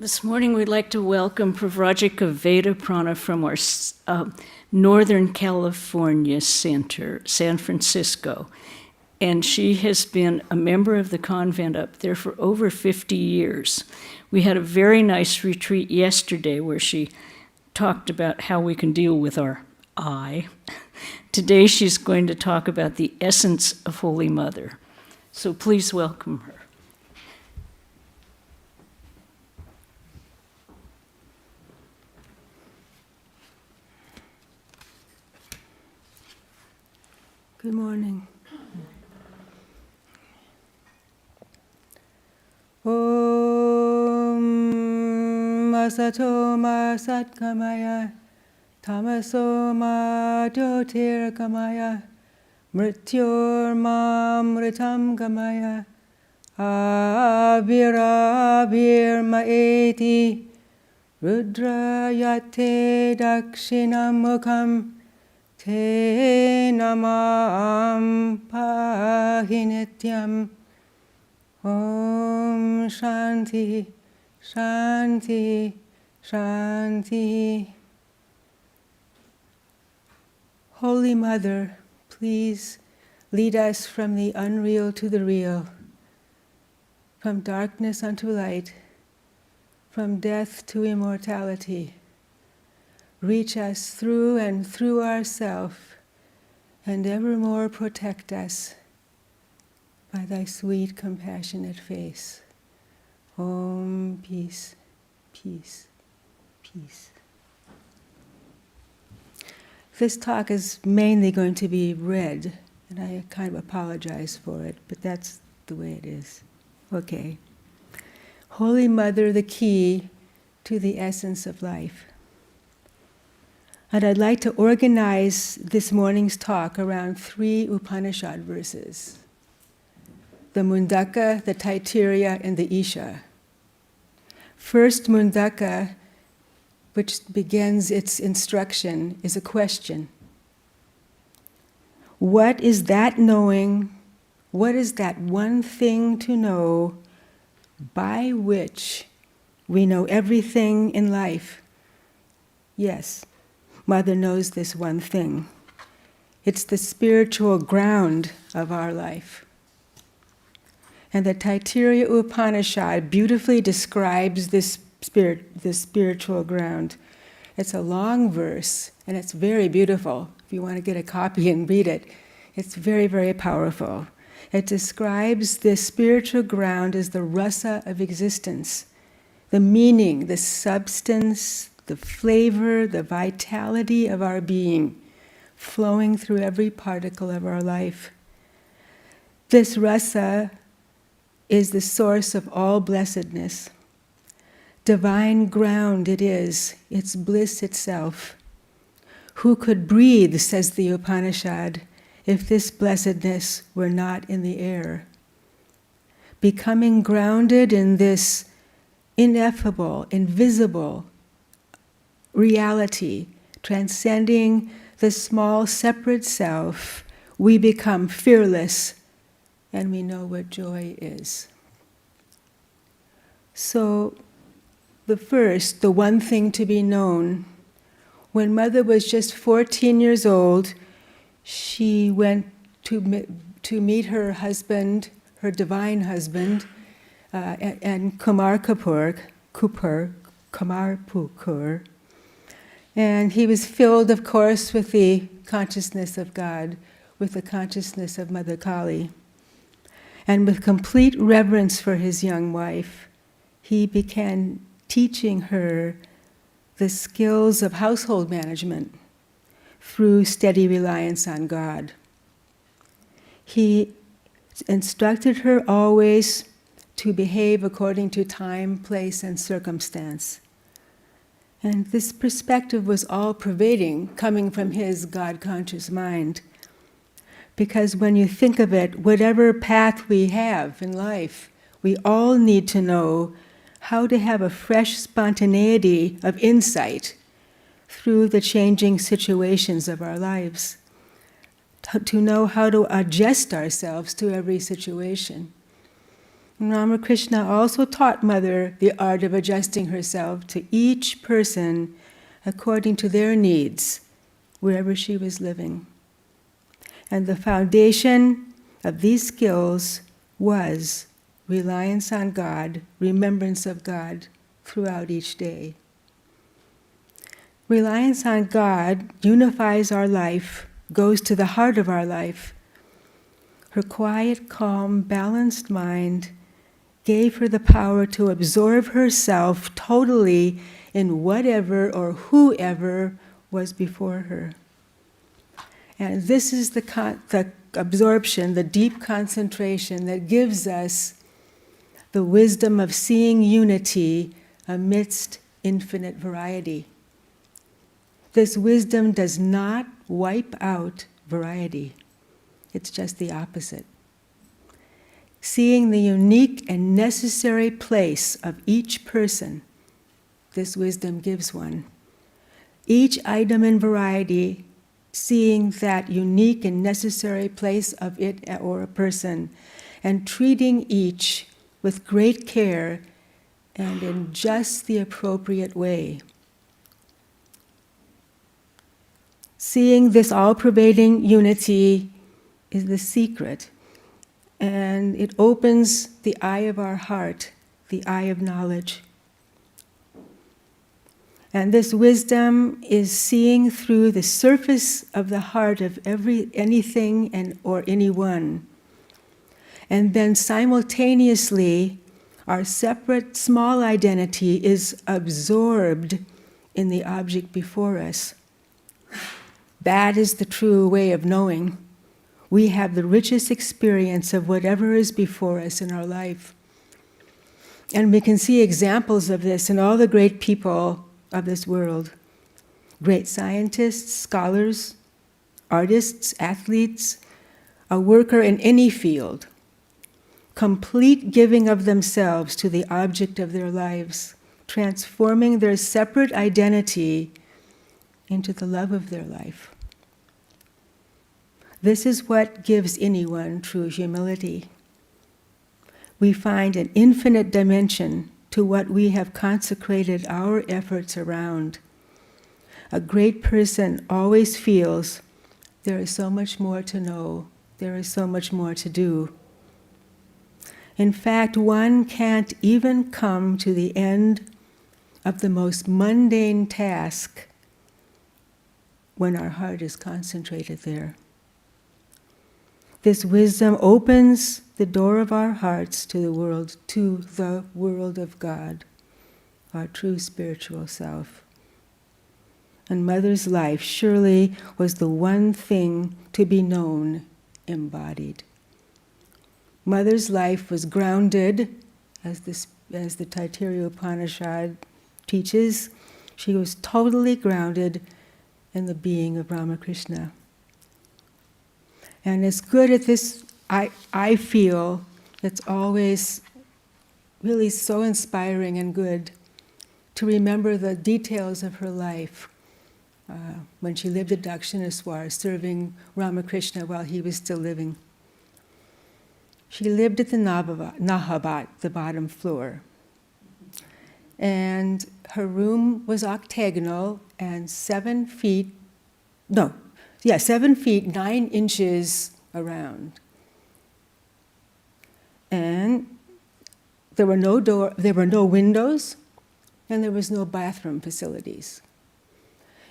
This morning we'd like to welcome Pravrajika Vedaprana from our Northern California Center, San Francisco. And she has been a member of the convent up there for over 50 years. We had a very nice retreat yesterday where she talked about how we can deal with our I. Today she's going to talk about the essence of Holy Mother. So please welcome her. Good morning. Om Asato Ma Satgamaya Tamaso Ma Jyotirgamaya Mrityor Ma Mritam Gamaya Avirabhir Maeti Rudra Yate Dakshinamukam Te namam pahinityam. Om Shanti, Shanti, Shanti. Holy Mother, please lead us from the unreal to the real, from darkness unto light, from death to immortality. Reach us through and through ourself, and evermore protect us by thy sweet, compassionate face. Om, peace, peace, peace. This talk is mainly going to be read, and I kind of apologize for it, but that's the way it is. Okay. Holy Mother, the key to the essence of life. And I'd like to organize this morning's talk around 3 Upanishad verses: the Mundaka, the Taittiriya, and the Isha. First Mundaka, which begins its instruction, is a question. What is that knowing? What is that one thing to know by which we know everything in life? Yes. Mother knows this one thing. It's the spiritual ground of our life. And the Taittiriya Upanishad beautifully describes this spiritual ground. It's a long verse, and it's very beautiful. If you want to get a copy and read it, it's very, very powerful. It describes this spiritual ground as the rasa of existence, the meaning, the substance, the flavor, the vitality of our being, flowing through every particle of our life. This rasa is the source of all blessedness. Divine ground it is, it's bliss itself. Who could breathe, says the Upanishad, if this blessedness were not in the air? Becoming grounded in this ineffable, invisible reality, transcending the small separate self, we become fearless and we know what joy is. So, the one thing to be known, when Mother was just 14 years old, she went to meet her husband, her divine husband, and Kumar Pukur. And he was filled, of course, with the consciousness of God, with the consciousness of Mother Kali. And with complete reverence for his young wife, he began teaching her the skills of household management through steady reliance on God. He instructed her always to behave according to time, place, and circumstance. And this perspective was all-pervading, coming from his God-conscious mind. Because when you think of it, whatever path we have in life, we all need to know how to have a fresh spontaneity of insight through the changing situations of our lives, to know how to adjust ourselves to every situation. Ramakrishna also taught Mother the art of adjusting herself to each person according to their needs, wherever she was living. And the foundation of these skills was reliance on God, remembrance of God throughout each day. Reliance on God unifies our life, goes to the heart of our life. Her quiet, calm, balanced mind gave her the power to absorb herself totally in whatever or whoever was before her. And this is the absorption, the deep concentration that gives us the wisdom of seeing unity amidst infinite variety. This wisdom does not wipe out variety. It's just the opposite. Seeing the unique and necessary place of each person, this wisdom gives one. Each item in variety, seeing that unique and necessary place of it or a person, and treating each with great care and in just the appropriate way. Seeing this all-pervading unity is the secret, and it opens the eye of our heart, the eye of knowledge. And this wisdom is seeing through the surface of the heart of anything or anyone. And then simultaneously, our separate small identity is absorbed in the object before us. That is the true way of knowing. We have the richest experience of whatever is before us in our life. And we can see examples of this in all the great people of this world. Great scientists, scholars, artists, athletes, a worker in any field. Complete giving of themselves to the object of their lives, transforming their separate identity into the love of their life. This is what gives anyone true humility. We find an infinite dimension to what we have consecrated our efforts around. A great person always feels there is so much more to know, there is so much more to do. In fact, one can't even come to the end of the most mundane task when our heart is concentrated there. This wisdom opens the door of our hearts to the world of God, our true spiritual self. And Mother's life surely was the one thing to be known, embodied. Mother's life was grounded, as the Taittiriya Upanishad teaches. She was totally grounded in the being of Ramakrishna. And it's good at this, I feel, it's always really so inspiring and good to remember the details of her life when she lived at Dakshineswar, serving Ramakrishna while he was still living. She lived at the Nahabat, the bottom floor. And her room was octagonal and 7 feet 9 inches around. And there were no windows, and there was no bathroom facilities.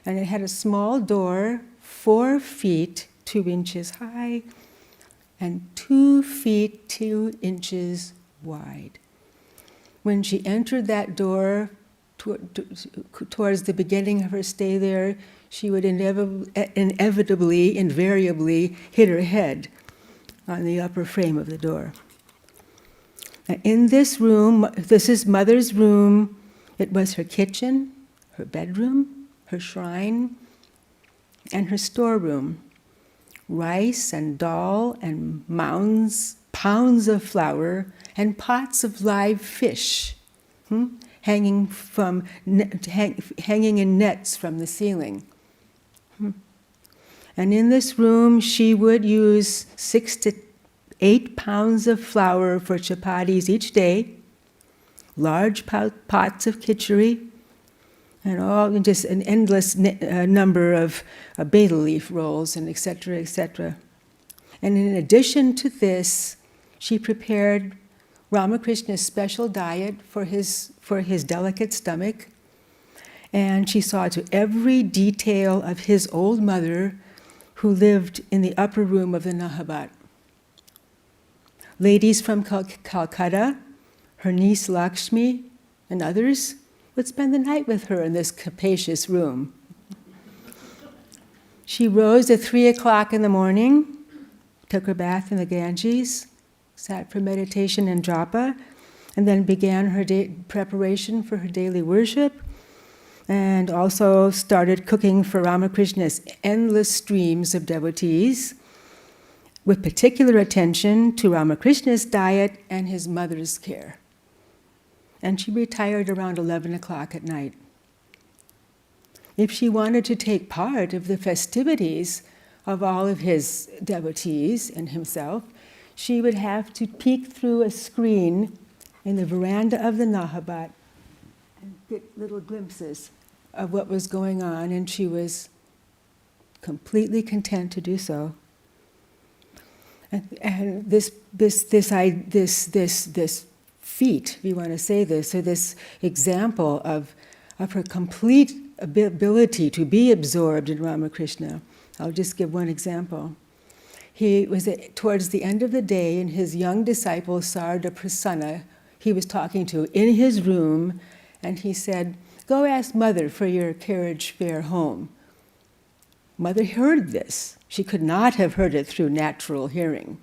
And it had a small door, 4 feet 2 inches high, and 2 feet 2 inches wide. When she entered that door towards the beginning of her stay there, she would invariably hit her head on the upper frame of the door. Now, in this room, this is Mother's room. It was her kitchen, her bedroom, her shrine, and her storeroom. Rice and dal and pounds of flour, and pots of live fish hanging in nets from the ceiling. And in this room, she would use 6 to 8 pounds of flour for chapatis each day, large pots of khichdi, and just an endless number of betel leaf rolls, and etc., etc. And in addition to this, she prepared Ramakrishna's special diet for his delicate stomach, and she saw to every detail of his old mother, who lived in the upper room of the Nahabat. Ladies from Calcutta, her niece Lakshmi, and others would spend the night with her in this capacious room. She rose at 3 o'clock in the morning, took her bath in the Ganges, sat for meditation and japa, and then began her preparation for her daily worship, and also started cooking for Ramakrishna's endless streams of devotees, with particular attention to Ramakrishna's diet and his mother's care. And she retired around 11 o'clock at night. If she wanted to take part of the festivities of all of his devotees and himself, she would have to peek through a screen in the veranda of the Nahabat and get little glimpses of what was going on, and she was completely content to do so. And this feat, if you want to say this, or this example of her complete ability to be absorbed in Ramakrishna. I'll just give one example. He was towards the end of the day, and his young disciple Sarda Prasanna, he was talking to in his room, and he said, "Go ask Mother for your carriage fare home." Mother heard this. She could not have heard it through natural hearing,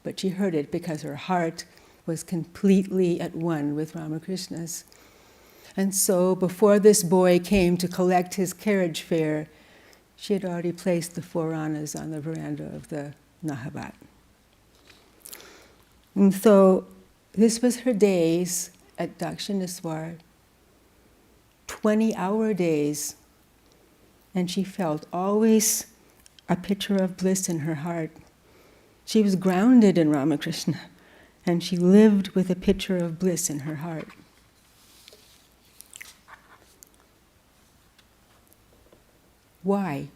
but she heard it because her heart was completely at one with Ramakrishna's. And so before this boy came to collect his carriage fare, she had already placed the 4 annas on the veranda of the Nahabat. And so this was her days at Dakshineswar, 20-hour days, and she felt always a picture of bliss in her heart. She was grounded in Ramakrishna, and she lived with a picture of bliss in her heart. Why?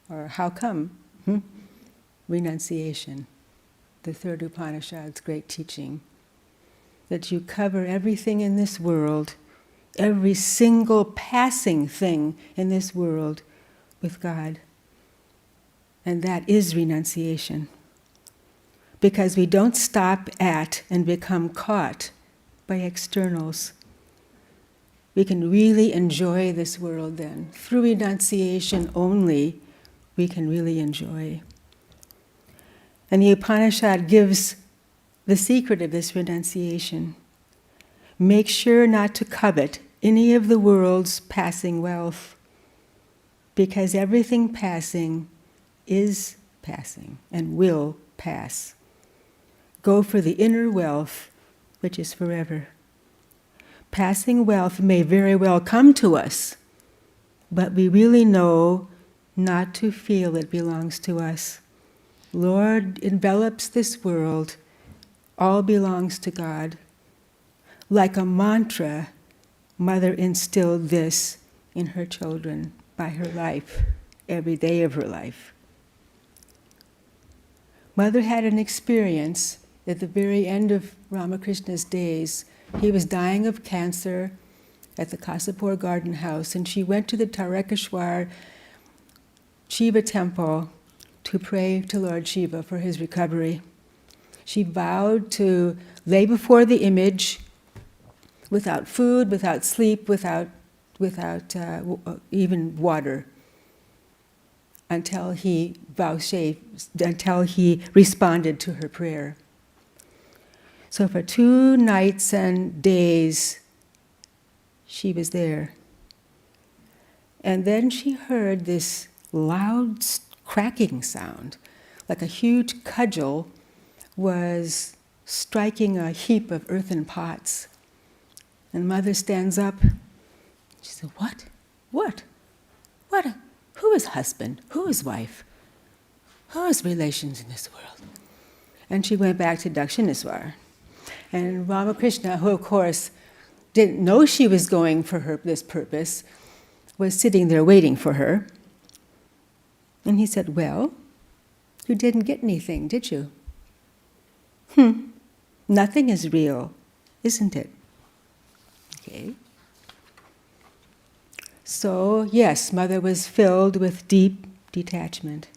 Or how come? Renunciation, the third Upanishad's great teaching, that you cover everything in this world, every single passing thing in this world, with God. And that is renunciation. Because we don't stop at and become caught by externals. We can really enjoy this world then. Through renunciation only, we can really enjoy. And the Upanishad gives the secret of this renunciation. Make sure not to covet any of the world's passing wealth, because everything passing is passing and will pass. Go for the inner wealth, which is forever. Passing wealth may very well come to us, but we really know not to feel it belongs to us. Lord envelops this world, all belongs to God. Like a mantra, Mother instilled this in her children by her life, every day of her life. Mother had an experience at the very end of Ramakrishna's days. He was dying of cancer at the Kasapur Garden House, and she went to the Tarakeshwar Shiva temple to pray to Lord Shiva for his recovery. She vowed to lay before the image without food, without sleep, without even water, until he responded to her prayer. So for 2 nights and days, she was there. And then she heard this loud cracking sound, like a huge cudgel was striking a heap of earthen pots. And Mother stands up. She said, "What? What? Who is husband? Who is wife? Who is relations in this world?" And she went back to Dakshineswar. And Ramakrishna, who of course didn't know she was going for this purpose, was sitting there waiting for her. And he said, "Well, you didn't get anything, did you?" Nothing is real, isn't it? Okay. So, yes, Mother was filled with deep detachment.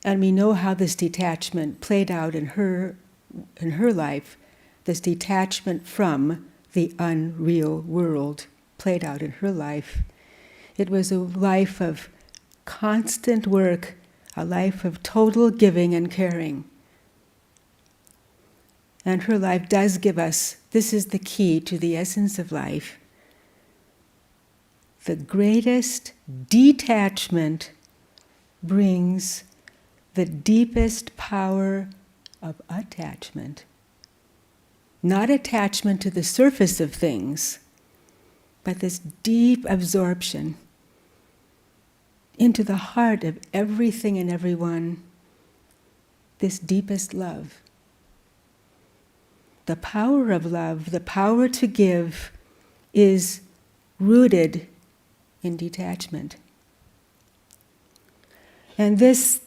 And we know how this detachment played out in her life. This detachment from the unreal world played out in her life. It was a life of constant work, a life of total giving and caring. And her life does give us, this is the key to the essence of life. The greatest detachment brings the deepest power of attachment. Not attachment to the surface of things, but this deep absorption into the heart of everything and everyone, this deepest love. The power of love, the power to give, is rooted in detachment. And this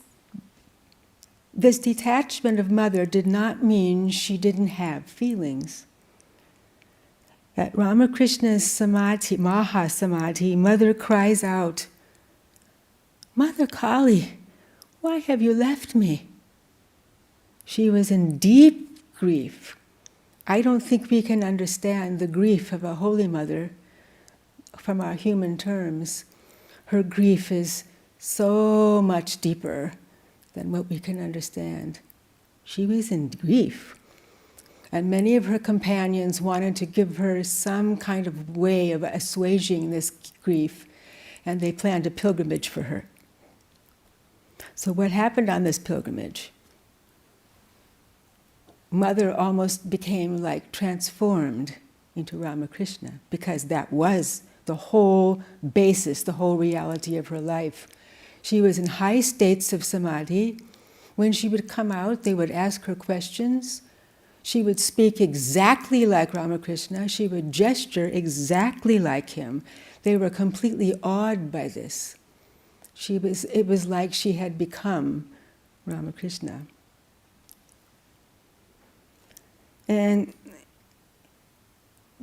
detachment of Mother did not mean she didn't have feelings. At Ramakrishna's Samadhi, Maha Samadhi, Mother cries out, "Mother Kali, why have you left me?" She was in deep grief. I don't think we can understand the grief of a Holy Mother from our human terms. Her grief is so much deeper than what we can understand. She was in grief. And many of her companions wanted to give her some kind of way of assuaging this grief, and they planned a pilgrimage for her. So what happened on this pilgrimage? Mother almost became like transformed into Ramakrishna, because that was the whole basis, the whole reality of her life. She was in high states of samadhi. When she would come out, they would ask her questions. She would speak exactly like Ramakrishna. She would gesture exactly like him. They were completely awed by this. It was like she had become Ramakrishna. And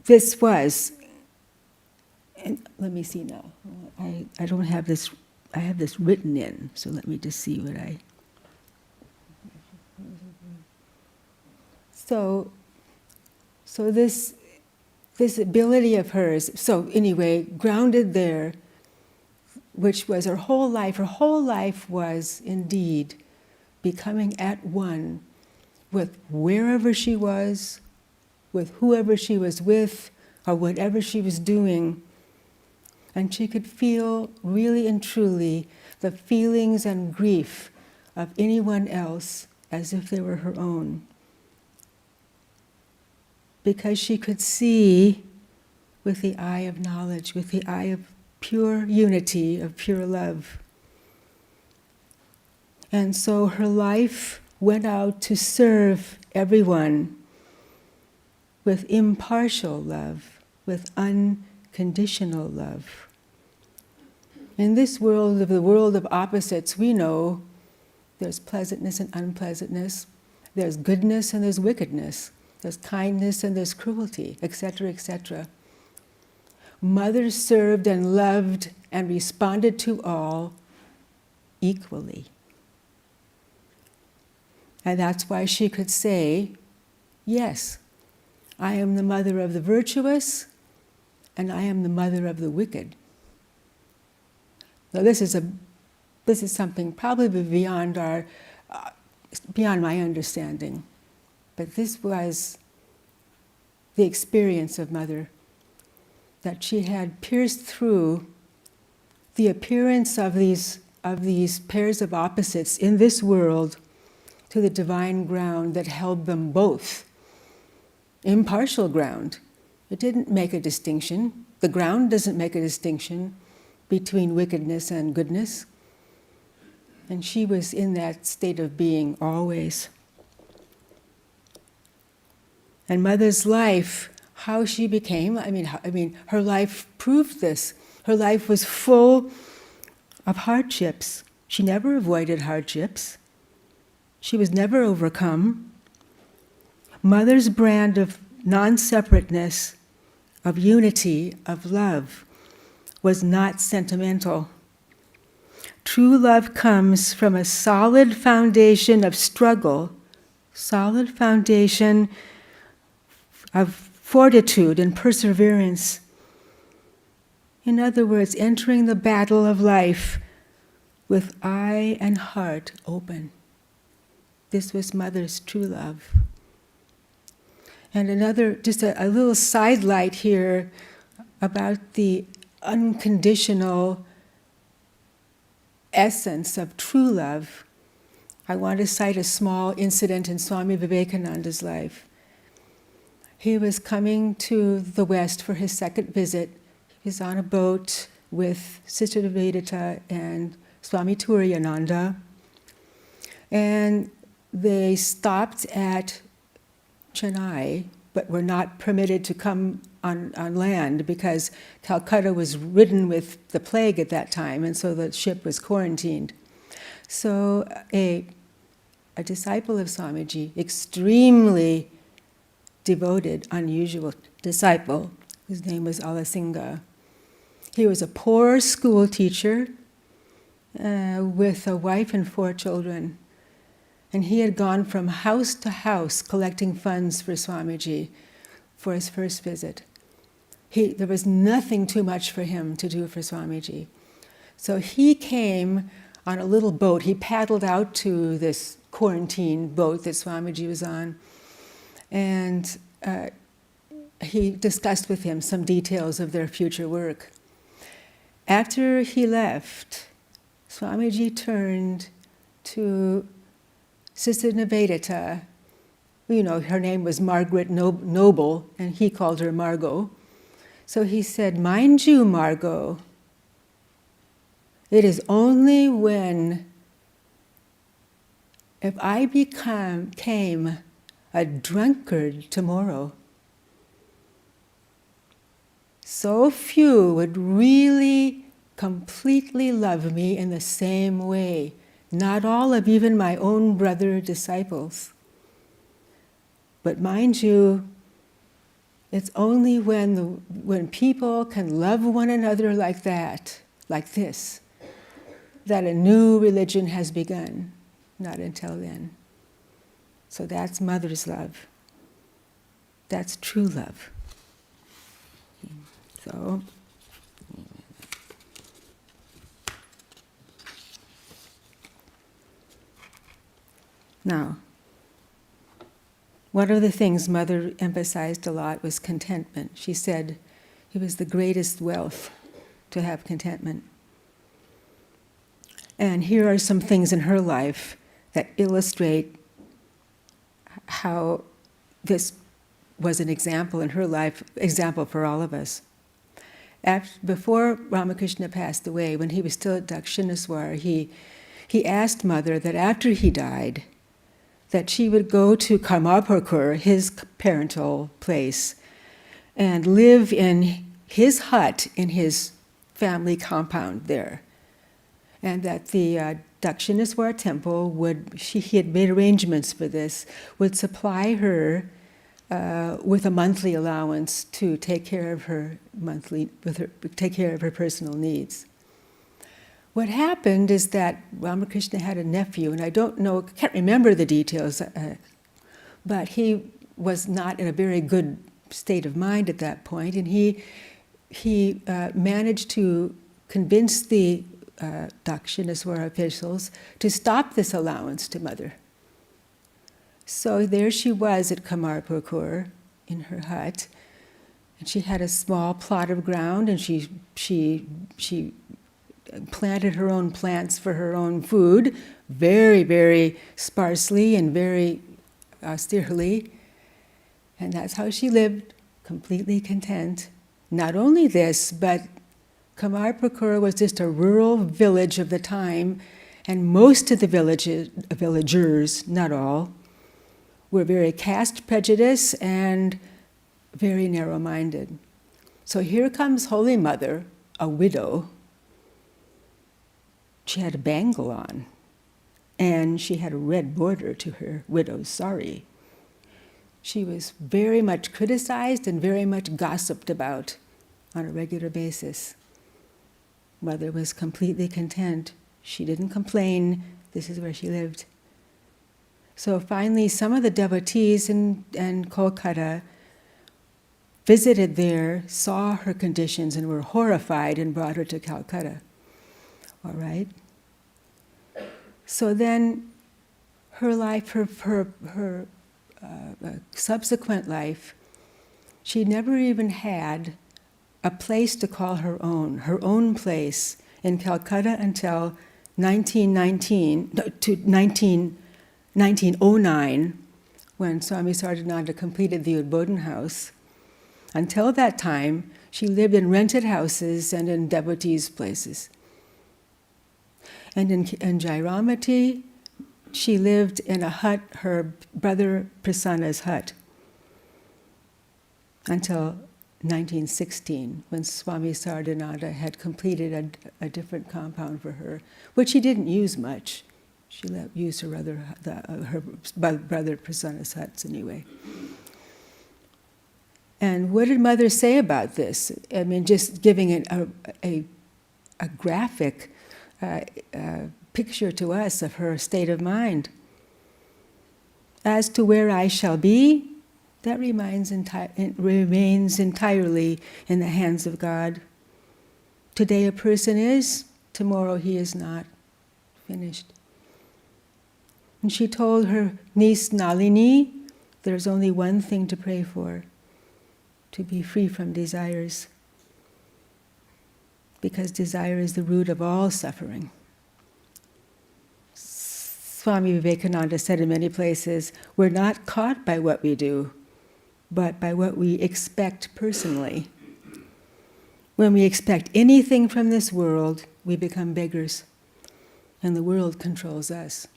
this was, and let me see now. I don't have this, I have this written in, so let me just see what I... So this ability of hers, so anyway, grounded there, which was her whole life was indeed becoming at one with wherever she was, with whoever she was with, or whatever she was doing. And she could feel really and truly the feelings and grief of anyone else as if they were her own. Because she could see with the eye of knowledge, with the eye of pure unity, of pure love. And so her life went out to serve everyone with impartial love, with unconditional love. In this world, the world of opposites, we know there's pleasantness and unpleasantness, there's goodness and there's wickedness, there's kindness and there's cruelty, etc., etc. Mother served and loved and responded to all equally. And that's why she could say, yes, I am the mother of the virtuous and I am the mother of the wicked. Now this is something probably beyond my understanding, but this was the experience of Mother, that she had pierced through the appearance of these pairs of opposites in this world to the divine ground that held them both. Impartial ground. It didn't make a distinction. The ground doesn't make a distinction between wickedness and goodness. And she was in that state of being always. And Mother's life, how she became, her life proved this. Her life was full of hardships. She never avoided hardships. She was never overcome. Mother's brand of non-separateness, of unity, of love, was not sentimental. True love comes from a solid foundation of struggle, solid foundation of fortitude and perseverance. In other words, entering the battle of life with eye and heart open. This was Mother's true love. And another, just a little sidelight here about the unconditional essence of true love. I want to cite a small incident in Swami Vivekananda's life. He was coming to the West for his second visit. He was on a boat with Sister Nivedita and Swami Turiyananda. And they stopped at Chennai, but were not permitted to come on land because Calcutta was ridden with the plague at that time, and so the ship was quarantined. So a disciple of Swamiji, extremely devoted, unusual disciple, his name was Alasinga. He was a poor school teacher with a wife and 4 children. And he had gone from house to house collecting funds for Swamiji for his first visit. There was nothing too much for him to do for Swamiji. So he came on a little boat. He paddled out to this quarantine boat that Swamiji was on. And he discussed with him some details of their future work. After he left, Swamiji turned to Sister Nivedita. Her name was Margaret Noble, and he called her Margot. So he said, "Mind you, Margot, it is only if I became a drunkard tomorrow, so few would really completely love me in the same way. Not all of even my own brother disciples. But mind you, it's only when people can love one another like that, like this, that a new religion has begun. Not until then." So that's Mother's love. That's true love. So, now, one of the things Mother emphasized a lot was contentment. She said it was the greatest wealth to have contentment. And here are some things in her life that illustrate how this was an example in her life, example for all of us. Before Ramakrishna passed away, when he was still at Dakshineswar, he asked Mother that after he died, that she would go to Karmarpurkur, his parental place, and live in his hut in his family compound there. And that the Dakshineswar temple he had made arrangements for this, would supply her with a monthly allowance to take care of her personal needs. What happened is that Ramakrishna had a nephew, and I can't remember the details, but he was not in a very good state of mind at that point, and he managed to convince the Dakshineswar officials to stop this allowance to Mother. So there she was at Karmarpurkur in her hut, and she had a small plot of ground, and she planted her own plants for her own food, very, very sparsely and very austerely. And that's how she lived, completely content. Not only this, but Karmarpurkur was just a rural village of the time, And most of the villagers, not all, were very caste prejudice and very narrow-minded. So here comes Holy Mother, a widow. She had a bangle on, and she had a red border to her widow's sari. She was very much criticized and very much gossiped about on a regular basis. Mother was completely content. She didn't complain. This is where she lived. So finally, some of the devotees in Kolkata visited there, saw her conditions, and were horrified and brought her to Calcutta. All right? So then her life, her subsequent life, she never even had a place to call her own place in Calcutta until 1909, when Swami Sardananda completed the Udbodhan house. Until that time, she lived in rented houses and in devotees' places. And in Jairamati, she lived in a hut, her brother Prasanna's hut, until 1916, when Swami Sardananda had completed a different compound for her, which he didn't use much. She used her brother Prasanna's huts anyway. And what did Mother say about this? I mean, just giving a graphic picture to us of her state of mind. As to where I shall be, that remains entirely in the hands of God. Today a person is, tomorrow he is not. Finished. And she told her niece Nalini, there's only one thing to pray for, to be free from desires, because desire is the root of all suffering. Swami Vivekananda said in many places, we're not caught by what we do, but by what we expect personally. When we expect anything from this world, we become beggars, and the world controls us.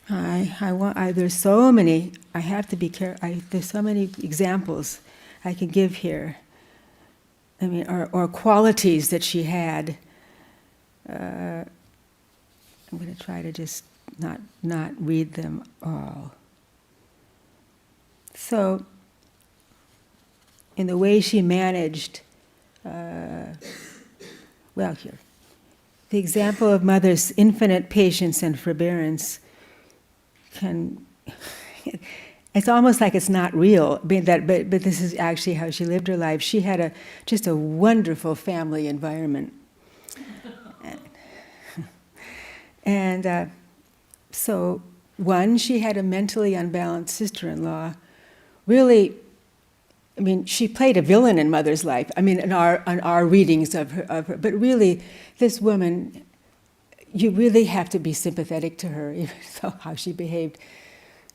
There's so many, I have to be careful, there's so many examples I can give here. I mean, or qualities that she had. I'm going to try to just not read them all. So, in the way she managed, here, the example of Mother's infinite patience and forbearance it's almost like it's not real, but this is actually how she lived her life. She had just a wonderful family environment. And so, one, she had a mentally unbalanced sister-in-law. Really, I mean, she played a villain in Mother's life. I mean, in our readings of her. But really, this woman, you really have to be sympathetic to her, even though how she behaved.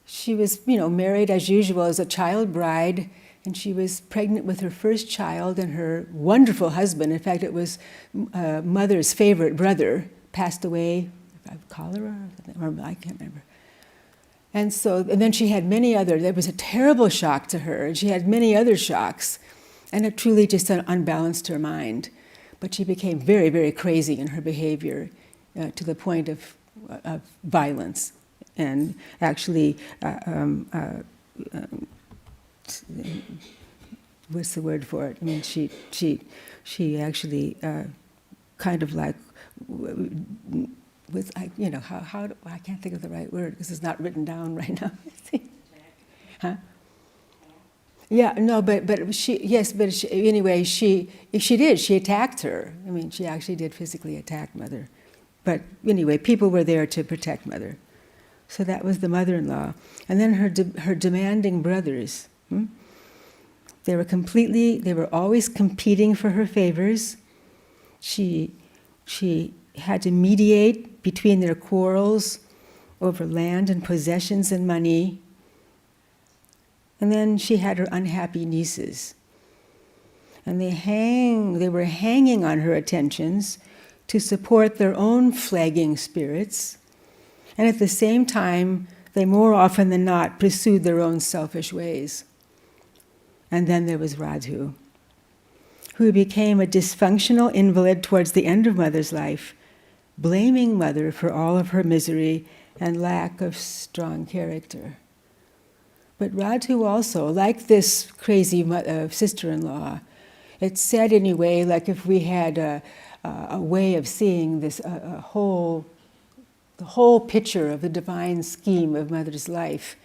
She was, married as usual as a child bride, and she was pregnant with her first child, and her wonderful husband, in fact, it was Mother's favorite brother, passed away of cholera, or I can't remember. And then she had many other, there was a terrible shock to her, and she had many other shocks, and it truly just unbalanced her mind. But she became very, very crazy in her behavior, to the point of violence. And actually, what's the word for it? I mean, she actually kind of like with, I can't think of the right word because it's not written down right now. Huh? Yeah, no, but she anyway, she attacked her. I mean, she actually did physically attack Mother. But anyway, people were there to protect Mother. So that was the mother-in-law. And then her demanding brothers. They were always competing for her favors. She had to mediate between their quarrels over land and possessions and money. And then she had her unhappy nieces. And they were hanging on her attentions to support their own flagging spirits, and at the same time, they more often than not pursued their own selfish ways. And then there was Radhu, who became a dysfunctional invalid towards the end of Mother's life, blaming Mother for all of her misery and lack of strong character. But Radhu also, like this crazy sister-in-law, it's said anyway, like if we had a way of seeing this, the whole picture of the divine scheme of Mother's life,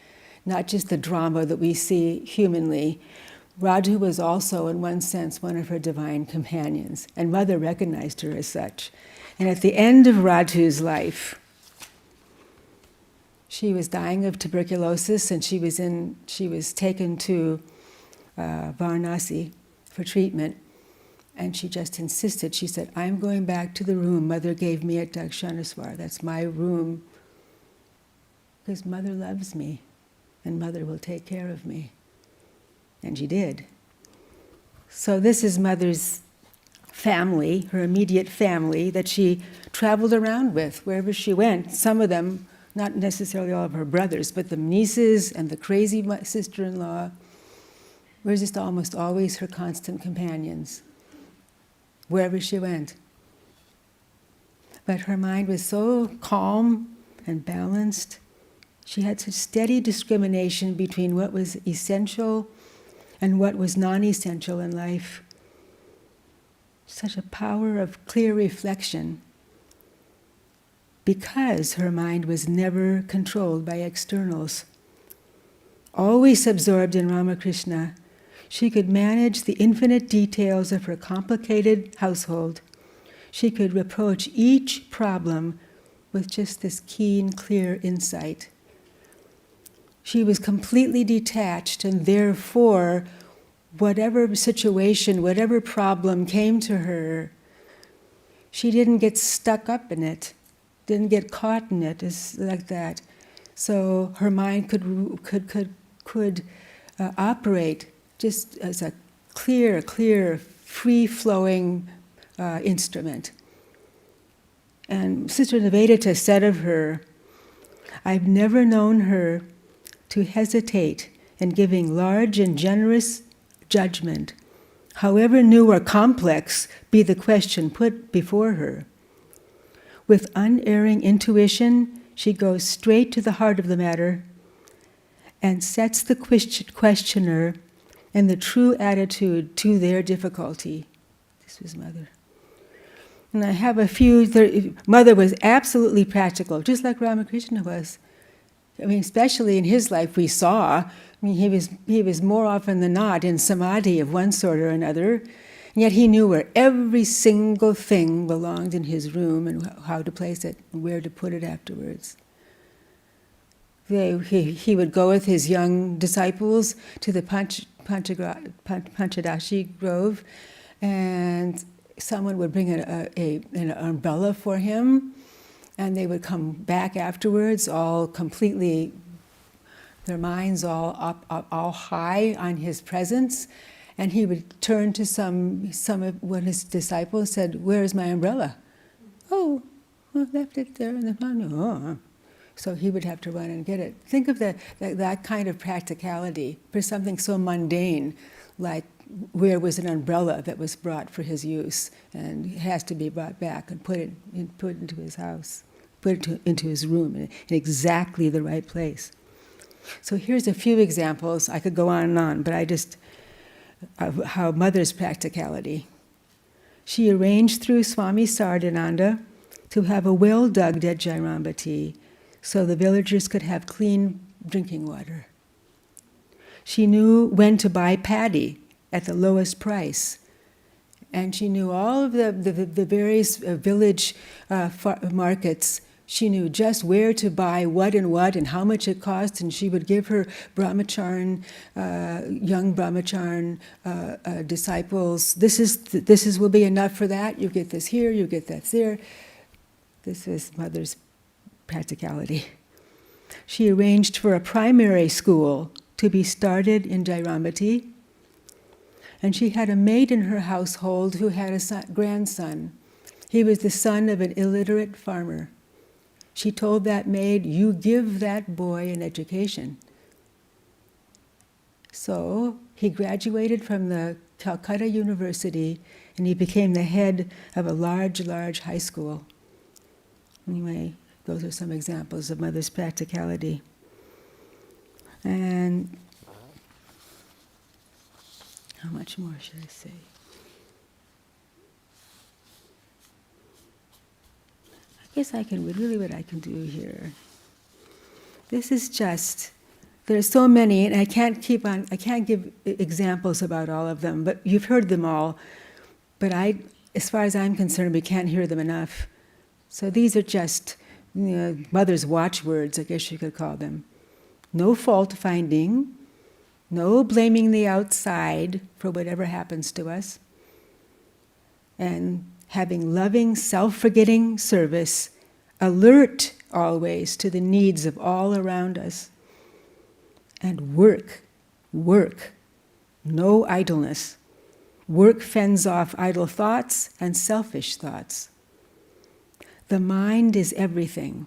not just the drama that we see humanly. Radhu was also, in one sense, one of her divine companions, and Mother recognized her as such. And at the end of Radhu's life, she was dying of tuberculosis, and she was taken to Varanasi for treatment. And she just insisted, she said, I'm going back to the room Mother gave me at Dakshanaswar. That's my room. Because Mother loves me, and Mother will take care of me. And she did. So this is Mother's family, her immediate family, that she traveled around with wherever she went. Some of them, not necessarily all of her brothers, but the nieces and the crazy sister-in-law were just almost always her constant companions, wherever she went. But her mind was so calm and balanced. She had such steady discrimination between what was essential and what was non-essential in life. Such a power of clear reflection, because her mind was never controlled by externals. Always absorbed in Ramakrishna, she could manage the infinite details of her complicated household. She could approach each problem with just this keen, clear insight. She was completely detached, and therefore, whatever situation, whatever problem came to her, she didn't get stuck up in it, didn't get caught in it, like that. So her mind could operate just as a clear, free-flowing instrument. And Sister Nivedita said of her, I've never known her to hesitate in giving large and generous judgment, however new or complex be the question put before her. With unerring intuition, she goes straight to the heart of the matter and sets the questioner in the true attitude to their difficulty. This was Mother. And I have a few. Mother was absolutely practical, just like Ramakrishna was. I mean, especially in his life, we saw. I mean, he was more often than not in samadhi of one sort or another, and yet he knew where every single thing belonged in his room and how to place it and where to put it afterwards. He would go with his young disciples to the Panchadashi Grove, and someone would bring an umbrella for him, and they would come back afterwards all completely, their minds all up all high on his presence, and he would turn to some of one of his disciples, said, "Where's my umbrella?" "Oh, I left it there in the front." "Oh." So he would have to run and get it. Think of that kind of practicality for something so mundane, like where was an umbrella that was brought for his use, and it has to be brought back and put into his house, into his room in exactly the right place. So here's a few examples. I could go on and on, but of how Mother's practicality. She arranged through Swami Sardananda to have a well dug at Jairambati, so the villagers could have clean drinking water. She knew when to buy paddy at the lowest price, and she knew all of the various village markets. She knew just where to buy what and how much it cost, and she would give her brahmacharan, young brahmacharan disciples, this will be enough for that, you get this here, you get that there. This is Mother's practicality. She arranged for a primary school to be started in Jairambati, and she had a maid in her household who had a grandson. He was the son of an illiterate farmer. She told that maid, "You give that boy an education." So he graduated from the Calcutta University and he became the head of a large high school. Anyway, those are some examples of Mother's practicality. And how much more should I say? I guess I can, really what I can do here. This is just, there are so many, and I can't give examples about all of them, but you've heard them all. But as far as I'm concerned, we can't hear them enough. So these are just, Mother's watchwords, I guess you could call them. No fault finding, no blaming the outside for whatever happens to us, and having loving, self-forgetting service, alert always to the needs of all around us, and work, no idleness. Work fends off idle thoughts and selfish thoughts. The mind is everything.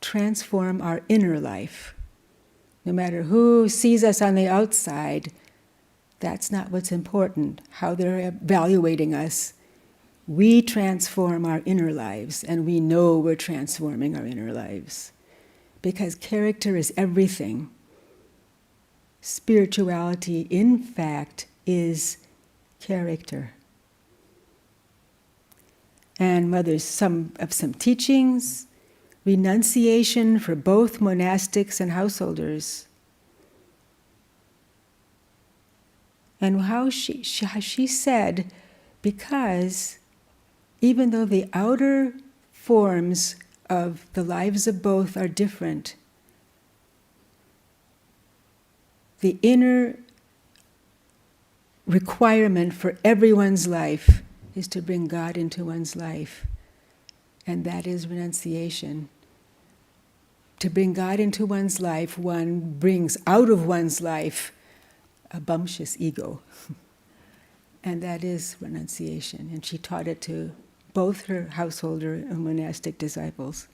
Transform our inner life. No matter who sees us on the outside, that's not what's important, how they're evaluating us. We transform our inner lives, and we know we're transforming our inner lives. Because character is everything. Spirituality, in fact, is character. And Mother's some teachings, renunciation for both monastics and householders. And how she said, because even though the outer forms of the lives of both are different, the inner requirement for everyone's life is to bring God into one's life. And that is renunciation. To bring God into one's life, one brings out of one's life a bumptious ego. And that is renunciation. And she taught it to both her householder and monastic disciples.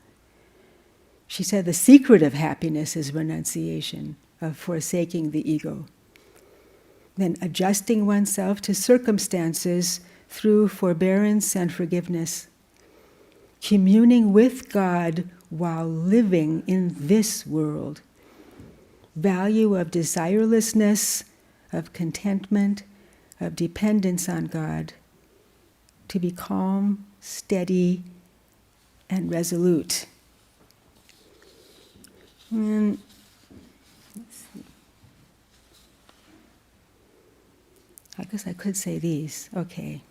She said the secret of happiness is renunciation, of forsaking the ego. Then adjusting oneself to circumstances through forbearance and forgiveness. Communing with God while living in this world. Value of desirelessness, of contentment, of dependence on God. To be calm, steady, and resolute. And let's see. I guess I could say these. Okay.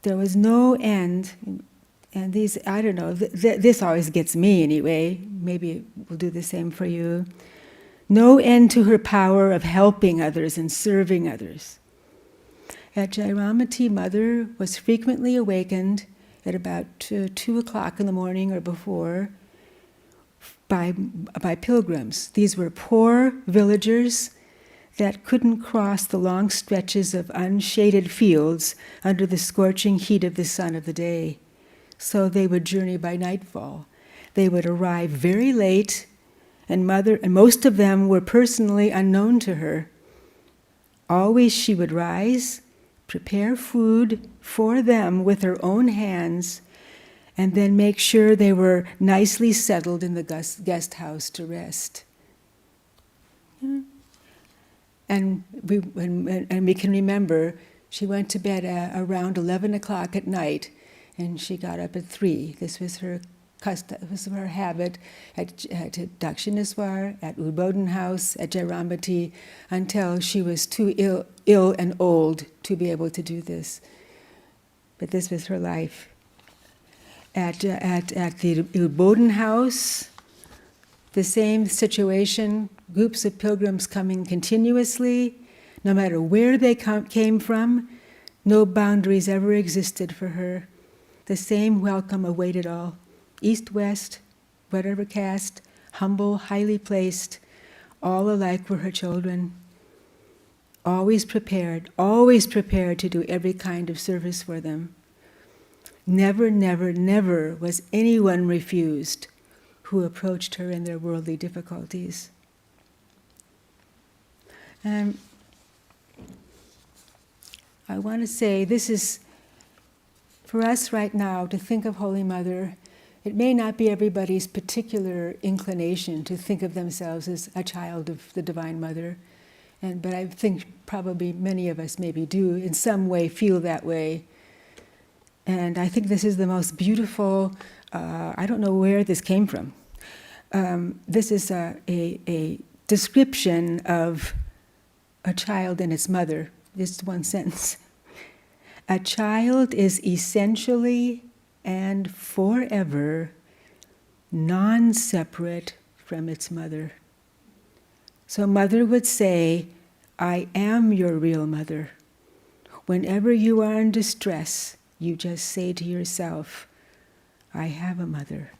There was no end, and these, I don't know, this always gets me anyway. Maybe it will do the same for you. No end to her power of helping others and serving others. At Jairamati, Mother was frequently awakened at about 2 o'clock in the morning or before by pilgrims. These were poor villagers that couldn't cross the long stretches of unshaded fields under the scorching heat of the sun of the day. So they would journey by nightfall. They would arrive very late, and most of them were personally unknown to her. Always she would rise, prepare food for them with her own hands, and then make sure they were nicely settled in the guest house to rest. And we can remember she went to bed around 11 o'clock at night, and she got up at 3. This was her custom, this was her habit at Dakshineswar, at Udbodhan House, at Jairamati, until she was too ill and old to be able to do this. But this was her life. At the Udbodhan House, the same situation, groups of pilgrims coming continuously, no matter where they came from, no boundaries ever existed for her. The same welcome awaited all, east, west, whatever caste, humble, highly placed, all alike were her children. always prepared to do every kind of service for them. Never, never, never was anyone refused who approached her in their worldly difficulties. And I want to say this is, for us right now, to think of Holy Mother, it may not be everybody's particular inclination to think of themselves as a child of the Divine Mother, but I think probably many of us maybe do in some way feel that way. And I think this is the most beautiful, I don't know where this came from. This is a description of a child and its mother, just one sentence. A child is essentially and forever non-separate from its mother. So mother would say, I am your real mother. Whenever you are in distress, you just say to yourself, I have a mother.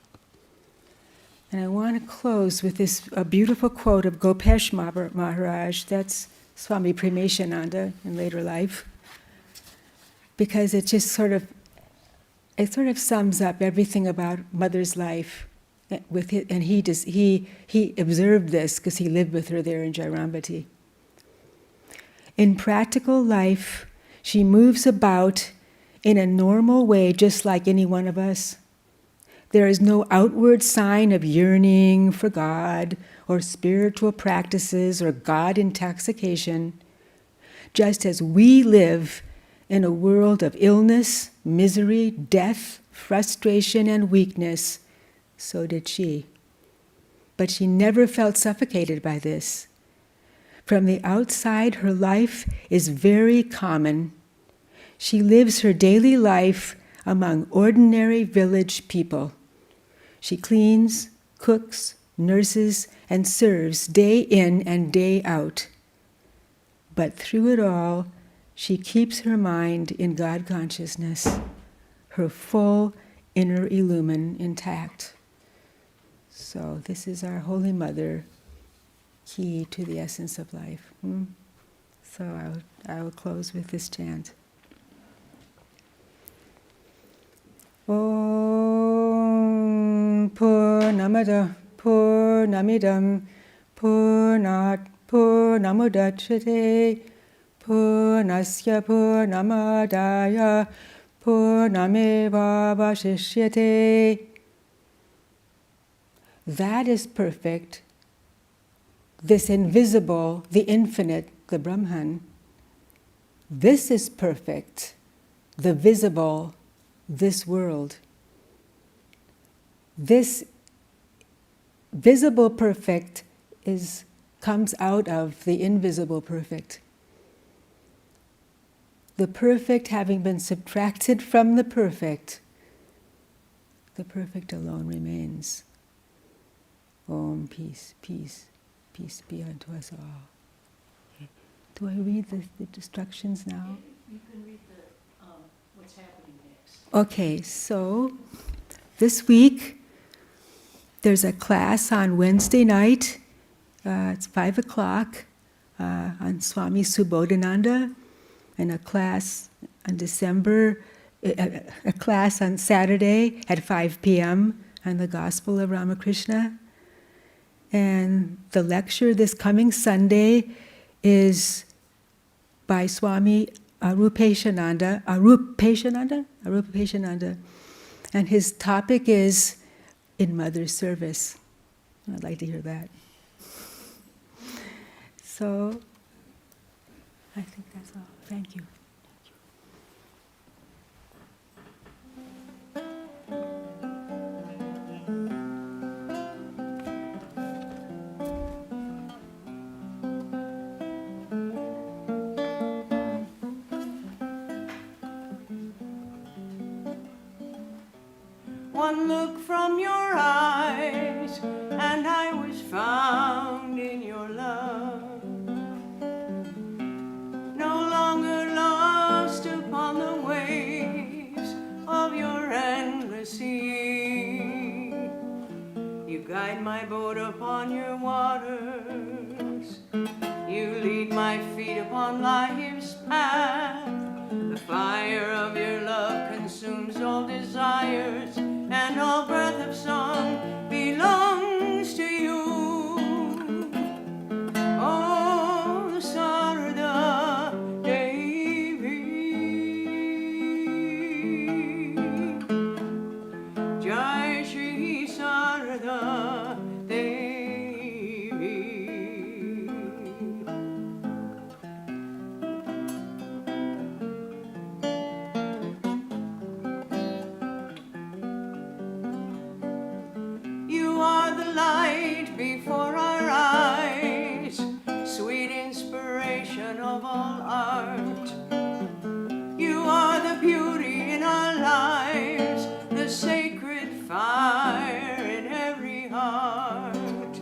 And I want to close with a beautiful quote of Gopesh Maharaj, that's Swami Premeshananda in later life, because it just sort of sums up everything about mother's life with it, and he observed this because he lived with her there in Jairambati. In practical life, she moves about in a normal way, just like any one of us. There is no outward sign of yearning for God or spiritual practices or God intoxication, just as we live in a world of illness, misery, death, frustration, and weakness. So did she. But she never felt suffocated by this. From the outside, her life is very common. She lives her daily life among ordinary village people. She cleans, cooks, nurses, and serves day in and day out. But through it all, she keeps her mind in God consciousness, her full inner illumin intact. So this is our Holy Mother, key to the essence of life. So I will close with this chant. Om Purnamada Purnamidam Purnat Purnamudachyate Purnasya Purnamadaya Purnameva Vashishyate. That is perfect. This invisible, the infinite, the Brahman. This is perfect, the visible, this world. This visible perfect comes out of the invisible perfect. The perfect having been subtracted from the perfect alone remains. Om, peace, peace, peace be unto us all. Okay. Do I read the instructions now? You can read what's happening next. Okay, so this week there's a class on Wednesday night. It's 5 o'clock on Swami Subodhananda, and a class on a class on Saturday at 5 p.m. on the Gospel of Ramakrishna. And the lecture this coming Sunday is by Swami Arupeshananda, and his topic is In Mother's Service. I'd like to hear that. So, I think that's all. Thank you. One look from your eyes, and I was found in your love. No longer lost upon the waves of your endless sea. You guide my boat upon your waters. You lead my feet upon life's path. The fire of your love consumes all desires, and all breath of song belongs to you. Oh, Sarada Devi, Jai Shri Sarada Devi. You are the light before our eyes, sweet inspiration of all art. You are the beauty in our lives, the sacred fire in every heart.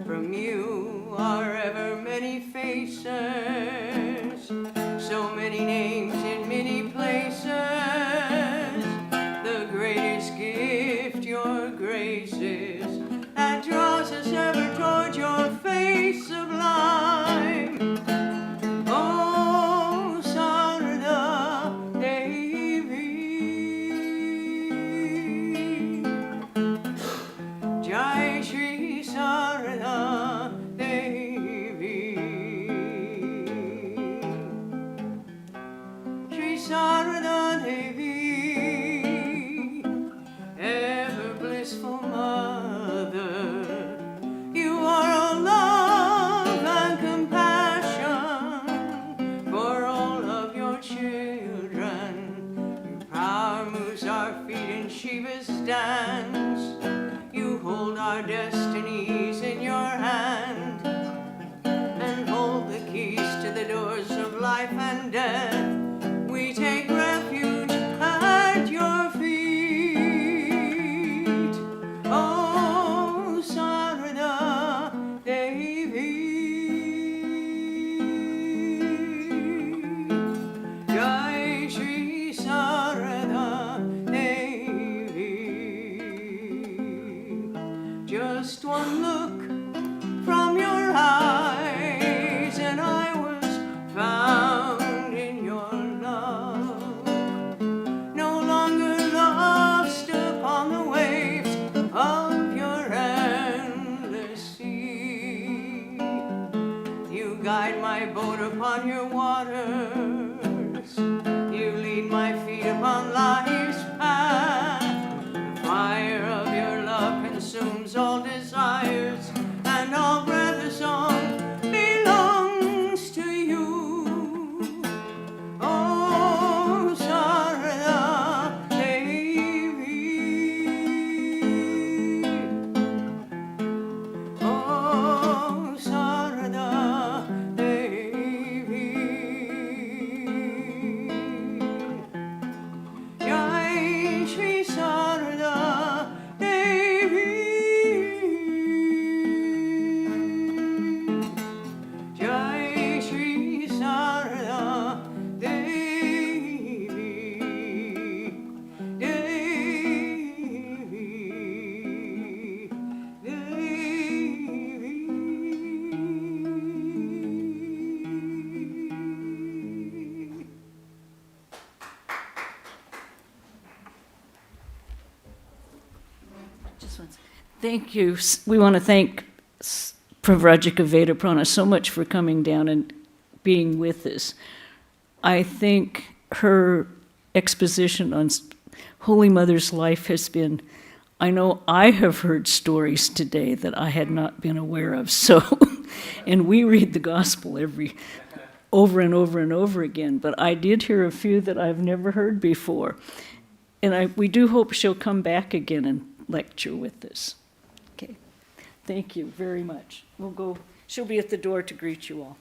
From you are ever many faces, so many names in many places. The greatest gift, your graces, that draws us ever toward your face sublime. Oh, Sarada Devi, Jai Shri Sarada Devi, Shri Sarada Devi, ever blissful mother. You are all love and compassion for all of your children. Your power moves our feet in Shiva's dance. You hold our destinies in your hand, and hold the keys to the doors of life and death. We take refuge at your feet. Oh, Sarada Devi, Jai Shri Sarada Devi. Just one look from your eyes, and I was found in your love. No longer lost upon the waves of your endless sea. You guide my boat upon your waters. You lead my feet upon life's path. The fire of your love consumes all desires, and all breath of song belongs to you. Oh, Sarada Devi, oh, Sarada Devi, Jai Shri Sarada Devi, Jai Shri Sarada Devi, Devi, Devi. Just one second. Thank you. We want to thank Pravrajika Vedaprana so much for coming down and being with us. I think her exposition on Holy Mother's life has been, I know I have heard stories today that I had not been aware of. So, and we read the gospel over and over and over again, but I did hear a few that I've never heard before. And we do hope she'll come back again and lecture with us. Okay. Thank you very much. We'll go. She'll be at the door to greet you all.